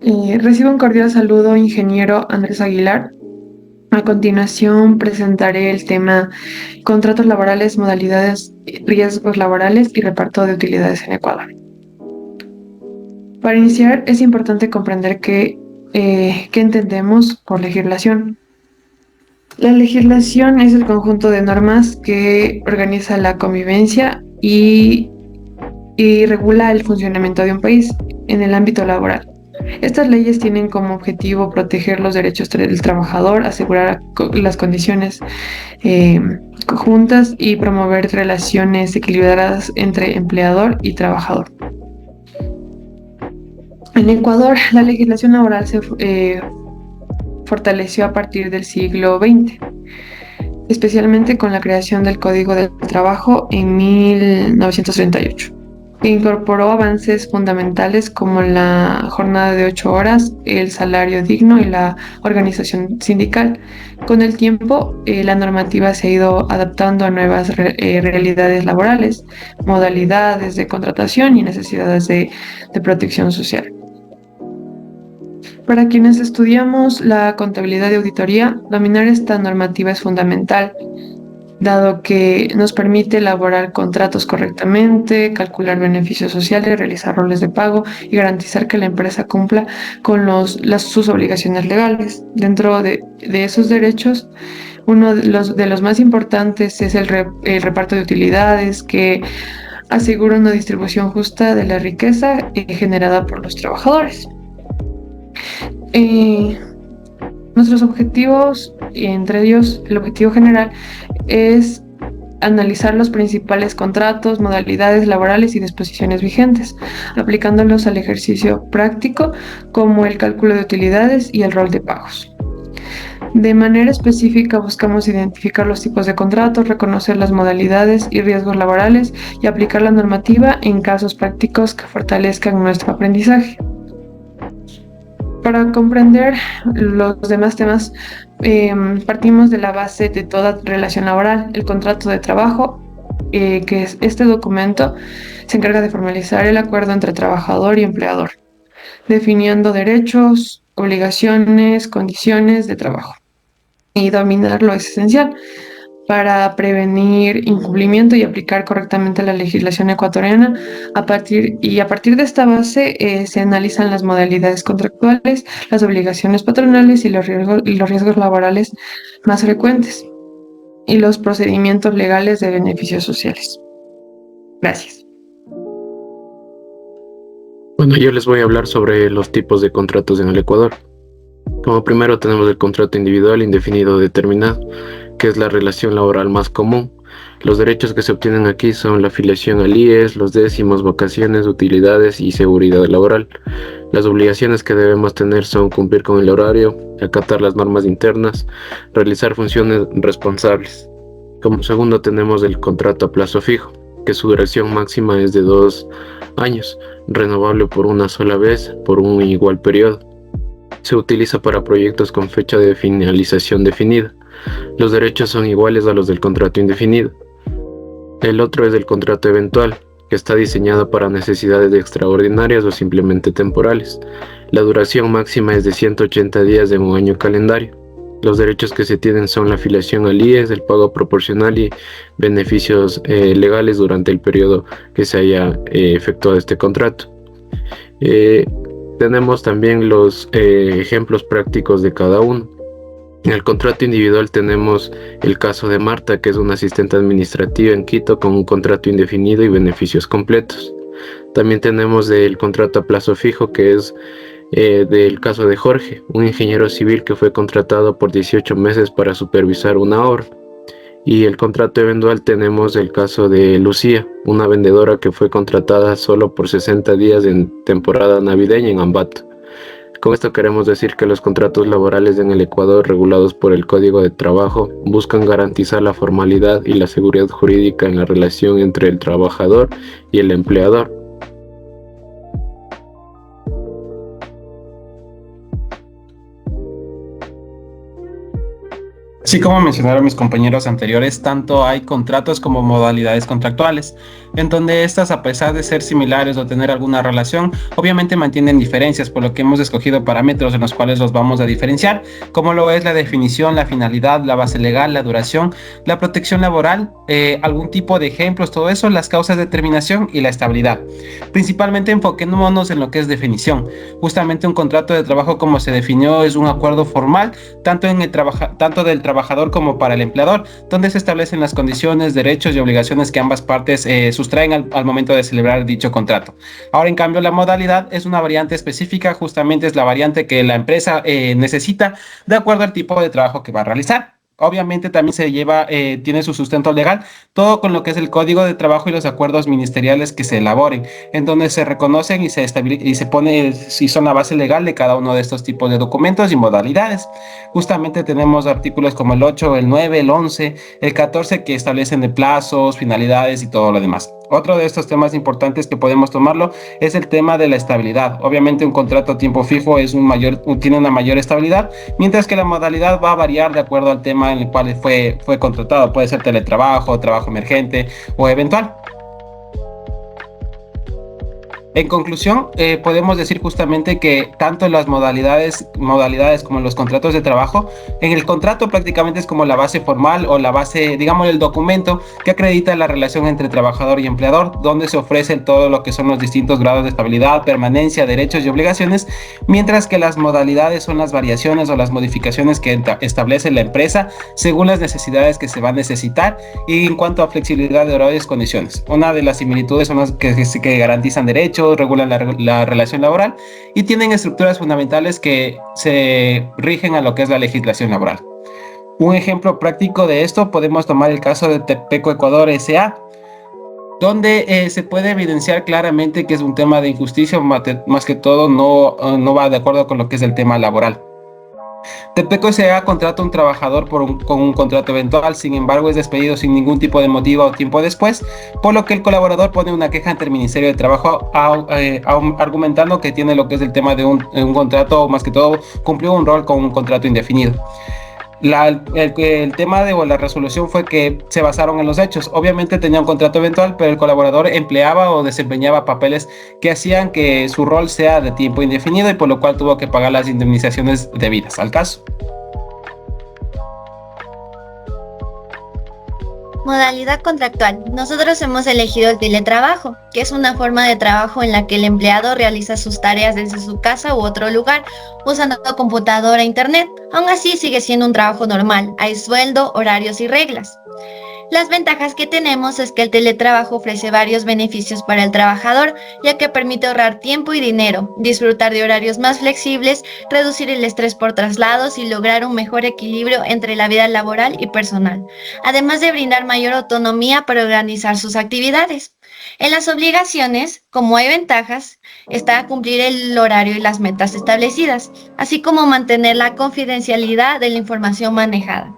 Recibo un cordial saludo, ingeniero Andrés Aguilar. A continuación presentaré el tema contratos laborales, modalidades, riesgos laborales y reparto de utilidades en Ecuador. Para iniciar, es importante comprender qué entendemos por legislación. La legislación es el conjunto de normas que organiza la convivencia y regula el funcionamiento de un país en el ámbito laboral. Estas leyes tienen como objetivo proteger los derechos del trabajador, asegurar las condiciones eh, juntas y promover relaciones equilibradas entre empleador y trabajador. En Ecuador, la legislación laboral se fortaleció a partir del siglo XX, especialmente con la creación del Código del Trabajo en 1938. Que incorporó avances fundamentales como la jornada de 8 horas, el salario digno y la organización sindical. Con el tiempo, la normativa se ha ido adaptando a nuevas realidades laborales, modalidades de contratación y necesidades de protección social. Para quienes estudiamos la contabilidad y auditoría, dominar esta normativa es fundamental, dado que nos permite elaborar contratos correctamente, calcular beneficios sociales, realizar roles de pago y garantizar que la empresa cumpla con sus obligaciones legales. Dentro de esos derechos, uno de los más importantes es el reparto de utilidades, que asegura una distribución justa de la riqueza generada por los trabajadores. Eh, Nuestros objetivos, entre ellos el objetivo general, es analizar los principales contratos, modalidades laborales y disposiciones vigentes, aplicándolos al ejercicio práctico como el cálculo de utilidades y el rol de pagos. De manera específica buscamos identificar los tipos de contratos, reconocer las modalidades y riesgos laborales y aplicar la normativa en casos prácticos que fortalezcan nuestro aprendizaje. Para comprender los demás temas, partimos de la base de toda relación laboral, el contrato de trabajo, que es este documento, se encarga de formalizar el acuerdo entre trabajador y empleador, definiendo derechos, obligaciones, condiciones de trabajo. Y dominarlo es esencial para prevenir incumplimiento y aplicar correctamente la legislación ecuatoriana. A partir de esta base se analizan las modalidades contractuales, las obligaciones patronales y los riesgos laborales más frecuentes y los procedimientos legales de beneficios sociales. Gracias. Bueno, yo les voy a hablar sobre los tipos de contratos en el Ecuador. Como primero tenemos el contrato individual indefinido determinado, que es la relación laboral más común. Los derechos que se obtienen aquí son la afiliación al IES, los décimos, vacaciones, utilidades y seguridad laboral. Las obligaciones que debemos tener son cumplir con el horario, acatar las normas internas, realizar funciones responsables. Como segundo tenemos el contrato a plazo fijo, que su duración máxima es de 2 años, renovable por una sola vez por un igual periodo. Se utiliza para proyectos con fecha de finalización definida. Los derechos son iguales a los del contrato indefinido. El otro es el contrato eventual, que está diseñado para necesidades extraordinarias o simplemente temporales. La duración máxima es de 180 días de un año calendario. Los derechos que se tienen son la afiliación al IES, el pago proporcional y beneficios legales durante el periodo que se haya efectuado este contrato. Tenemos también los ejemplos prácticos de cada uno. En el contrato individual tenemos el caso de Marta, que es una asistente administrativa en Quito con un contrato indefinido y beneficios completos. También tenemos el contrato a plazo fijo, que es del caso de Jorge, un ingeniero civil que fue contratado por 18 meses para supervisar una obra. Y el contrato eventual tenemos el caso de Lucía, una vendedora que fue contratada solo por 60 días en temporada navideña en Ambato. Con esto queremos decir que los contratos laborales en el Ecuador regulados por el Código de Trabajo buscan garantizar la formalidad y la seguridad jurídica en la relación entre el trabajador y el empleador. Así como mencionaron mis compañeros anteriores, tanto hay contratos como modalidades contractuales, en donde estas, a pesar de ser similares o tener alguna relación, obviamente mantienen diferencias, por lo que hemos escogido parámetros en los cuales los vamos a diferenciar, como lo es la definición, la finalidad, la base legal, la duración, la protección laboral, algún tipo de ejemplos, todo eso, las causas de terminación y la estabilidad. Principalmente enfoquémonos en lo que es definición. Justamente un contrato de trabajo, como se definió, es un acuerdo formal tanto del trabajador como para el empleador, donde se establecen las condiciones, derechos y obligaciones que ambas partes sustraen al momento de celebrar dicho contrato. Ahora, en cambio, la modalidad es una variante específica, justamente es la variante que la empresa necesita de acuerdo al tipo de trabajo que va a realizar. Obviamente también tiene su sustento legal, todo con lo que es el Código de Trabajo y los acuerdos ministeriales que se elaboren, en donde se reconocen y se pone si son la base legal de cada uno de estos tipos de documentos y modalidades. Justamente tenemos artículos como el 8, el 9, el 11, el 14 que establecen de plazos, finalidades y todo lo demás. Otro de estos temas importantes que podemos tomarlo es el tema de la estabilidad. Obviamente un contrato a tiempo fijo tiene una mayor estabilidad, mientras que la modalidad va a variar de acuerdo al tema en el cual fue contratado. Puede ser teletrabajo, trabajo emergente o eventual. En conclusión, podemos decir justamente que tanto las modalidades como los contratos de trabajo, en el contrato prácticamente es como la base formal o la base, digamos, el documento que acredita la relación entre trabajador y empleador, donde se ofrece todo lo que son los distintos grados de estabilidad, permanencia, derechos y obligaciones, mientras que las modalidades son las variaciones o las modificaciones que establece la empresa según las necesidades que se va a necesitar y en cuanto a flexibilidad de horarios y condiciones. Una de las similitudes son las que garantizan derechos, regulan la relación laboral y tienen estructuras fundamentales que se rigen a lo que es la legislación laboral. Un ejemplo práctico de esto podemos tomar el caso de Tepeco Ecuador S.A., donde se puede evidenciar claramente que es un tema de injusticia, más que todo no va de acuerdo con lo que es el tema laboral. Tepeco S.A. contrata a un trabajador con un contrato eventual, sin embargo es despedido sin ningún tipo de motivo o tiempo después, por lo que el colaborador pone una queja ante el Ministerio de Trabajo argumentando que tiene lo que es el tema de un contrato, o más que todo cumplió un rol con un contrato indefinido. El tema o la resolución fue que se basaron en los hechos. Obviamente tenía un contrato eventual, pero el colaborador empleaba o desempeñaba papeles que hacían que su rol sea de tiempo indefinido y por lo cual tuvo que pagar las indemnizaciones debidas al caso. Modalidad contractual. Nosotros hemos elegido el teletrabajo, que es una forma de trabajo en la que el empleado realiza sus tareas desde su casa u otro lugar, usando computadora e internet. Aún así sigue siendo un trabajo normal, hay sueldo, horarios y reglas. Las ventajas que tenemos es que el teletrabajo ofrece varios beneficios para el trabajador, ya que permite ahorrar tiempo y dinero, disfrutar de horarios más flexibles, reducir el estrés por traslados y lograr un mejor equilibrio entre la vida laboral y personal, además de brindar mayor autonomía para organizar sus actividades. En las obligaciones, como hay ventajas, está cumplir el horario y las metas establecidas, así como mantener la confidencialidad de la información manejada.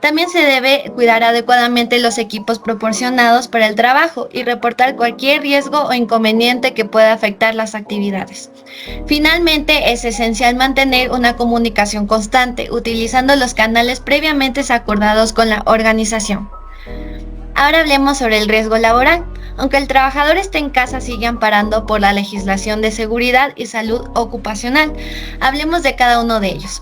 También se debe cuidar adecuadamente los equipos proporcionados para el trabajo y reportar cualquier riesgo o inconveniente que pueda afectar las actividades. Finalmente, es esencial mantener una comunicación constante, utilizando los canales previamente acordados con la organización. Ahora hablemos sobre el riesgo laboral. Aunque el trabajador esté en casa, sigue amparado por la legislación de seguridad y salud ocupacional. Hablemos de cada uno de ellos.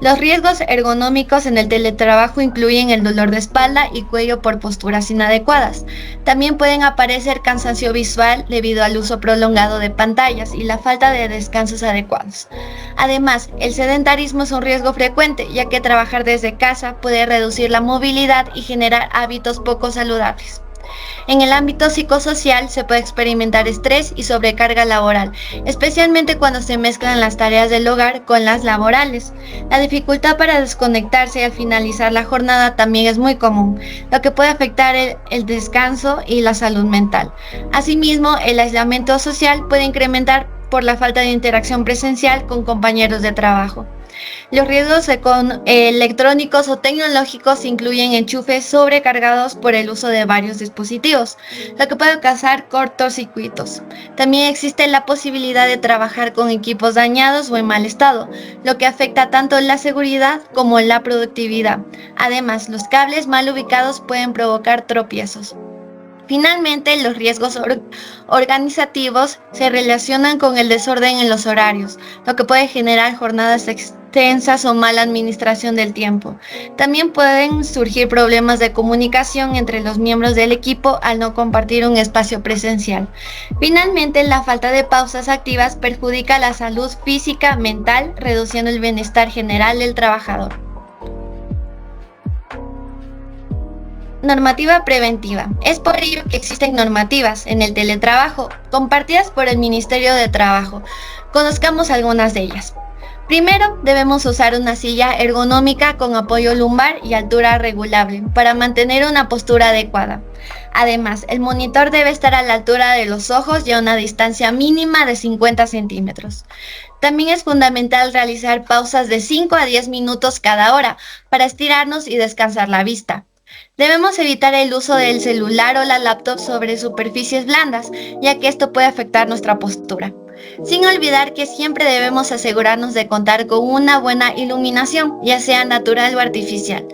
Los riesgos ergonómicos en el teletrabajo incluyen el dolor de espalda y cuello por posturas inadecuadas. También pueden aparecer cansancio visual debido al uso prolongado de pantallas y la falta de descansos adecuados. Además, el sedentarismo es un riesgo frecuente, ya que trabajar desde casa puede reducir la movilidad y generar hábitos poco saludables. En el ámbito psicosocial se puede experimentar estrés y sobrecarga laboral, especialmente cuando se mezclan las tareas del hogar con las laborales. La dificultad para desconectarse al finalizar la jornada también es muy común, lo que puede afectar el descanso y la salud mental. Asimismo, el aislamiento social puede incrementar por la falta de interacción presencial con compañeros de trabajo. Los riesgos electrónicos o tecnológicos incluyen enchufes sobrecargados por el uso de varios dispositivos, lo que puede causar cortocircuitos. También existe la posibilidad de trabajar con equipos dañados o en mal estado, lo que afecta tanto la seguridad como la productividad. Además, los cables mal ubicados pueden provocar tropiezos. Finalmente, los riesgos organizativos se relacionan con el desorden en los horarios, lo que puede generar jornadas extensas o mala administración del tiempo. También pueden surgir problemas de comunicación entre los miembros del equipo al no compartir un espacio presencial. Finalmente, la falta de pausas activas perjudica la salud física, mental, reduciendo el bienestar general del trabajador. Normativa preventiva. Es por ello que existen normativas en el teletrabajo compartidas por el Ministerio de Trabajo. Conozcamos algunas de ellas. Primero, debemos usar una silla ergonómica con apoyo lumbar y altura regulable para mantener una postura adecuada. Además, el monitor debe estar a la altura de los ojos y a una distancia mínima de 50 centímetros. También es fundamental realizar pausas de 5 a 10 minutos cada hora para estirarnos y descansar la vista. Debemos evitar el uso del celular o la laptop sobre superficies blandas, ya que esto puede afectar nuestra postura. Sin olvidar que siempre debemos asegurarnos de contar con una buena iluminación, ya sea natural o artificial.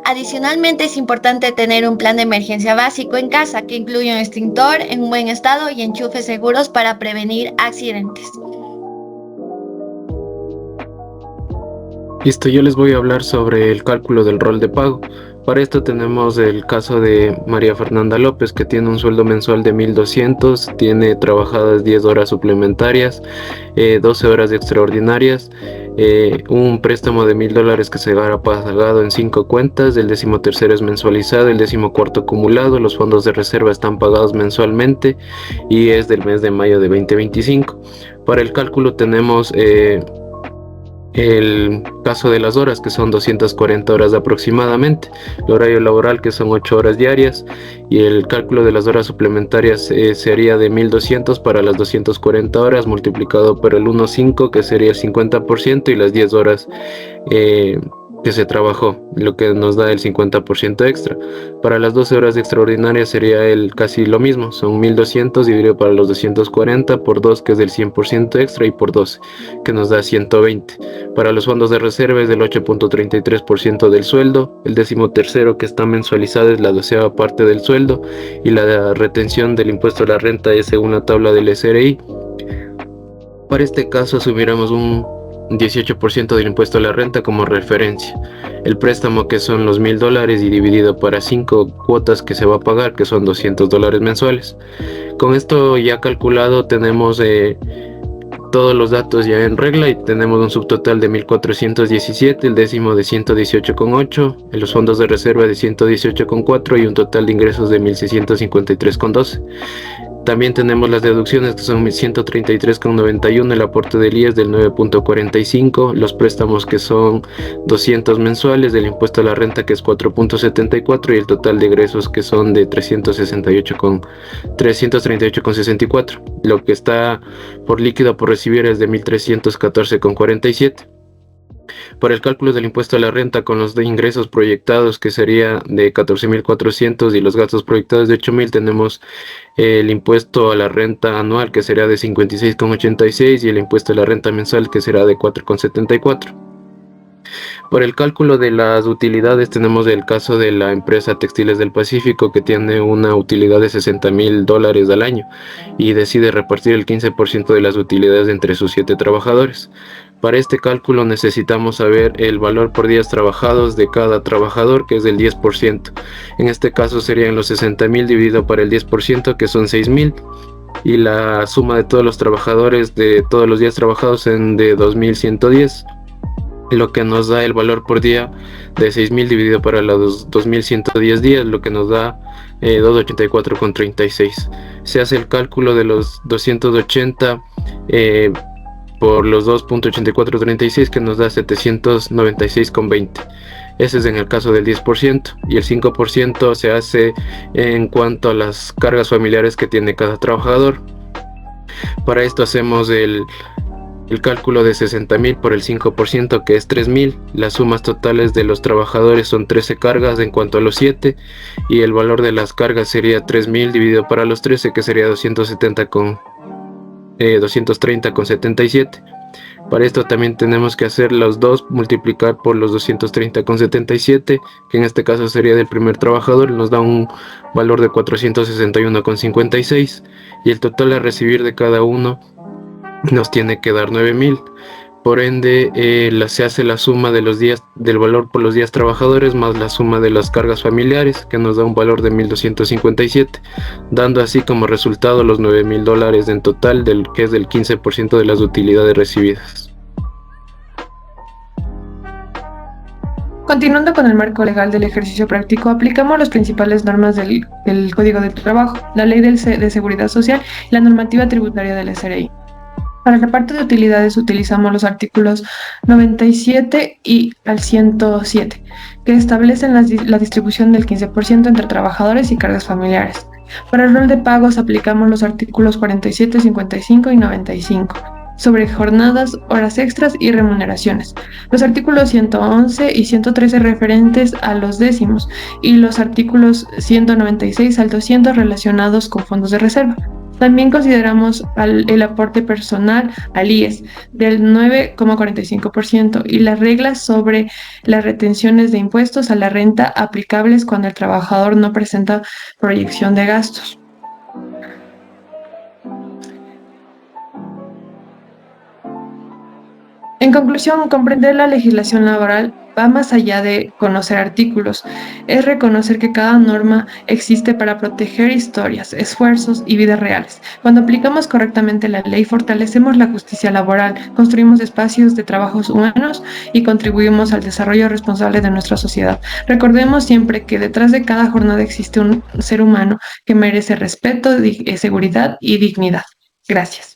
Adicionalmente, es importante tener un plan de emergencia básico en casa que incluya un extintor en un buen estado y enchufes seguros para prevenir accidentes. Listo, yo les voy a hablar sobre el cálculo del rol de pago. Para esto tenemos el caso de María Fernanda López, que tiene un sueldo mensual de 1,200, tiene trabajadas 10 horas suplementarias, 12 horas extraordinarias, un préstamo de $1,000 que será pagado en 5 cuentas, el 13º es mensualizado, el 14º acumulado, los fondos de reserva están pagados mensualmente y es del mes de mayo de 2025. Para el cálculo tenemos el caso de las horas, que son 240 horas aproximadamente, el horario laboral, que son 8 horas diarias, y el cálculo de las horas suplementarias sería de 1,200 para las 240 horas multiplicado por el 1,5, que sería el 50%, y las 10 horas que se trabajó, lo que nos da el 50% extra. Para las 12 horas extraordinarias sería casi lo mismo, son 1,200 dividido para los 240 por 2, que es del 100% extra, y por 12, que nos da 120. Para los fondos de reserva es del 8.33% del sueldo, el 13º que está mensualizado es la 12ª parte del sueldo, y la retención del impuesto a la renta es según la tabla del SRI. Para este caso asumiremos un 18% del impuesto a la renta como referencia. El préstamo, que son los $1,000, y dividido para 5 cuotas que se va a pagar, que son $200 mensuales. Con esto ya calculado tenemos todos los datos ya en regla, y tenemos un subtotal de 1,417, el décimo de 118,8, en los fondos de reserva de 118,4 y un total de ingresos de 1,653,12. También tenemos las deducciones, que son 133,91, el aporte del IES del 9.45, los préstamos, que son 200 mensuales, del impuesto a la renta, que es 4.74, y el total de ingresos, que son de 338,64. Lo que está por líquido por recibir es de 1,314,47. Para el cálculo del impuesto a la renta, con los ingresos proyectados, que sería de 14,400, y los gastos proyectados de 8,000, tenemos el impuesto a la renta anual, que será de 56,86, y el impuesto a la renta mensual, que será de 4,74. Por el cálculo de las utilidades tenemos el caso de la empresa Textiles del Pacífico, que tiene una utilidad de $60,000 al año y decide repartir el 15% de las utilidades entre sus 7 trabajadores. Para este cálculo necesitamos saber el valor por días trabajados de cada trabajador, que es del 10%. En este caso serían los 60,000 dividido por el 10%, que son 6,000, y la suma de todos los trabajadores de todos los días trabajados en de 2,110, lo que nos da el valor por día de 6,000 dividido para los 2,110 días, lo que nos da 284,36. Se hace el cálculo de los 280 por los 2.8436, que nos da 796,20. Ese es en el caso del 10%, y el 5% se hace en cuanto a las cargas familiares que tiene cada trabajador. Para esto hacemos el cálculo de 60.000 por el 5%, que es 3.000. Las sumas totales de los trabajadores son 13 cargas en cuanto a los 7, y el valor de las cargas sería 3.000 dividido para los 13, que sería 230,77. Para esto también tenemos que hacer los 2, multiplicar por los 230,77, que en este caso sería del primer trabajador, nos da un valor de 461,56, y el total a recibir de cada uno nos tiene que dar 9.000. Por ende, se hace la suma de los días, del valor por los días trabajadores, más la suma de las cargas familiares, que nos da un valor de 1.257, dando así como resultado los $9.000 en total, que es del 15% de las utilidades recibidas. Continuando con el marco legal del ejercicio práctico, aplicamos las principales normas del Código del Trabajo, la Ley de Seguridad Social y la normativa tributaria del SRI. Para el reparto de utilidades utilizamos los artículos 97 y al 107, que establecen la distribución del 15% entre trabajadores y cargas familiares. Para el rol de pagos aplicamos los artículos 47, 55 y 95, sobre jornadas, horas extras y remuneraciones. Los artículos 111 y 113 referentes a los décimos, y los artículos 196 al 200 relacionados con fondos de reserva. También consideramos el aporte personal al IES del 9,45% y las reglas sobre las retenciones de impuestos a la renta aplicables cuando el trabajador no presenta proyección de gastos. En conclusión, comprender la legislación laboral va más allá de conocer artículos, es reconocer que cada norma existe para proteger historias, esfuerzos y vidas reales. Cuando aplicamos correctamente la ley, fortalecemos la justicia laboral, construimos espacios de trabajos humanos y contribuimos al desarrollo responsable de nuestra sociedad. Recordemos siempre que detrás de cada jornada existe un ser humano que merece respeto, seguridad y dignidad. Gracias.